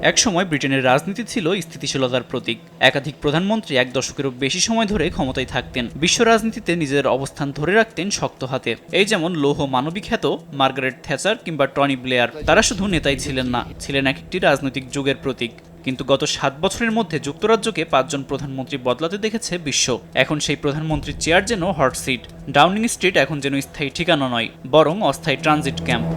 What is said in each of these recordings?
একসময় ব্রিটেনের রাজনীতি ছিল স্থিতিশীলতার প্রতীক। একাধিক প্রধানমন্ত্রী এক দশকেরও বেশি সময় ধরে ক্ষমতায় থাকতেন, বিশ্ব রাজনীতিতে নিজেদের অবস্থান ধরে রাখতেন শক্ত হাতে। এই যেমন লৌহ মানবী খ্যাত মার্গারেট থ্যাচার কিংবা টনি ব্লেয়ার। তারা শুধু নেতাই ছিলেন না, ছিলেন এক একটি রাজনৈতিক যুগের প্রতীক। কিন্তু গত ৭ বছরের মধ্যে যুক্তরাজ্যকে ৫ জন প্রধানমন্ত্রী বদলাতে দেখেছে বিশ্ব। এখন সেই প্রধানমন্ত্রীর চেয়ার যেন হট সিট। ডাউনিং স্ট্রিট এখন যেন স্থায়ী ঠিকানা নয়, বরং অস্থায়ী ট্রানজিট ক্যাম্প।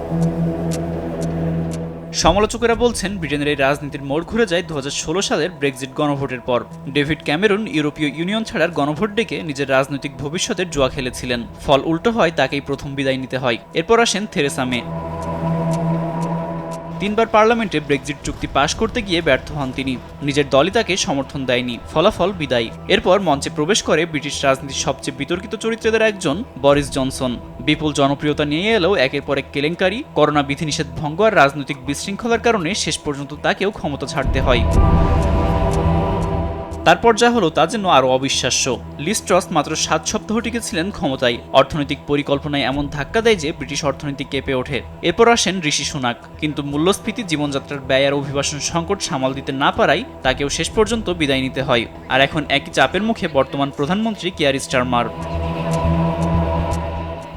সমালোচকেরা বলছেন, ব্রিটেনের এই রাজনীতির মোড় ঘুরে যায় ২০১৬ সালের ব্রেক্সিট গণভোটের পর। ডেভিড ক্যামেরন ইউরোপীয় ইউনিয়ন ছাড়ার গণভোট ডেকে নিজের রাজনৈতিক ভবিষ্যতের জুয়া খেলেছিলেন। ফল উল্টো হয়, তাকেই প্রথম বিদায় নিতে হয়। এরপর আসেন থেরেসা মে। ৩বার পার্লামেন্টে ব্রেক্সিট চুক্তি পাশ করতে গিয়ে ব্যর্থ হন তিনি। নিজের দলই তাকে সমর্থন দেয়নি, ফলাফল বিদায়। এরপর মঞ্চে প্রবেশ করে ব্রিটিশ রাজনীতির সবচেয়ে বিতর্কিত চরিত্রদের একজন বরিস জনসন। বিপুল জনপ্রিয়তা নিয়ে এলেও একের পর এক কেলেঙ্কারি, করোনা বিধিনিষেধ ভঙ্গ আর রাজনৈতিক বিশৃঙ্খলার কারণে শেষ পর্যন্ত তাকেও ক্ষমতা ছাড়তে হয়। তারপর যা হলো তা যেন আরও অবিশ্বাস্য। লিজ ট্রাস মাত্র ৭ সপ্তাহ টিকেছিলেন ক্ষমতায়। অর্থনৈতিক পরিকল্পনায় এমন ধাক্কা দেয় যে ব্রিটিশ অর্থনীতি কেঁপে ওঠে। এরপর আসেন ঋষি সুনাক, কিন্তু মূল্যস্ফীতি, জীবনযাত্রার ব্যয় আর অভিবাসন সংকট সামাল দিতে না পারায় তাকেও শেষ পর্যন্ত বিদায় নিতে হয়। আর এখন একই চাপের মুখে বর্তমান প্রধানমন্ত্রী কিয়ার স্টারমার।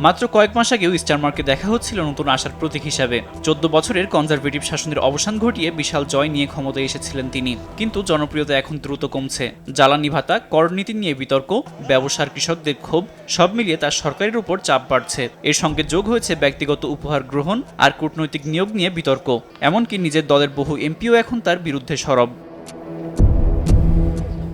মাত্র কয়েক মাস আগেও স্টারমারকে দেখা হচ্ছিল নতুন আশার প্রতীক হিসাবে। ১৪ বছরের কনজারভেটিভ শাসনের অবসান ঘটিয়ে বিশাল জয় নিয়ে ক্ষমতায় এসেছিলেন তিনি। কিন্তু জনপ্রিয়তা এখন দ্রুত কমছে। জ্বালানি ভাতা, কর নীতি নিয়ে বিতর্ক, ব্যবসার কৃষকদের ক্ষোভ, সব মিলিয়ে তার সরকারের উপর চাপ বাড়ছে। এর সঙ্গে যোগ হয়েছে ব্যক্তিগত উপহার গ্রহণ আর কূটনৈতিক নিয়োগ নিয়ে বিতর্ক। এমনকি নিজের দলের বহু এমপিও এখন তার বিরুদ্ধে সরব।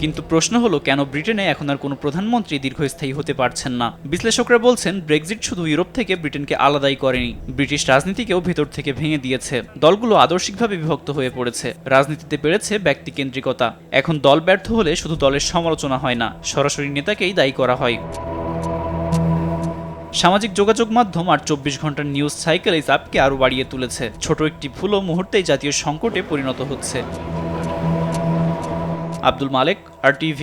কিন্তু প্রশ্ন হলো, কেন ব্রিটেনে এখন আর কোনো প্রধানমন্ত্রী দীর্ঘস্থায়ী হতে পারছেন না? বিশ্লেষকরা বলছেন, ব্রেক্সিট শুধু ইউরোপ থেকে ব্রিটেনকে আলাদাই করেনি, ব্রিটিশ রাজনীতিকেও ভেতর থেকে ভেঙে দিয়েছে। দলগুলো আদর্শিকভাবে বিভক্ত হয়ে পড়েছে, রাজনীতিতে বেড়েছে ব্যক্তিকেন্দ্রিকতা। এখন দল ব্যর্থ হলে শুধু দলের সমালোচনা হয় না, সরাসরি নেতাকেই দায়ী করা হয়। সামাজিক যোগাযোগ মাধ্যম আর ২৪ ঘন্টার নিউজ সাইকেল এই চাপকে আরও বাড়িয়ে তুলেছে। ছোট একটি ভুলও মুহূর্তেই জাতীয় সংকটে পরিণত হচ্ছে। আব্দুল মালেক, RTV।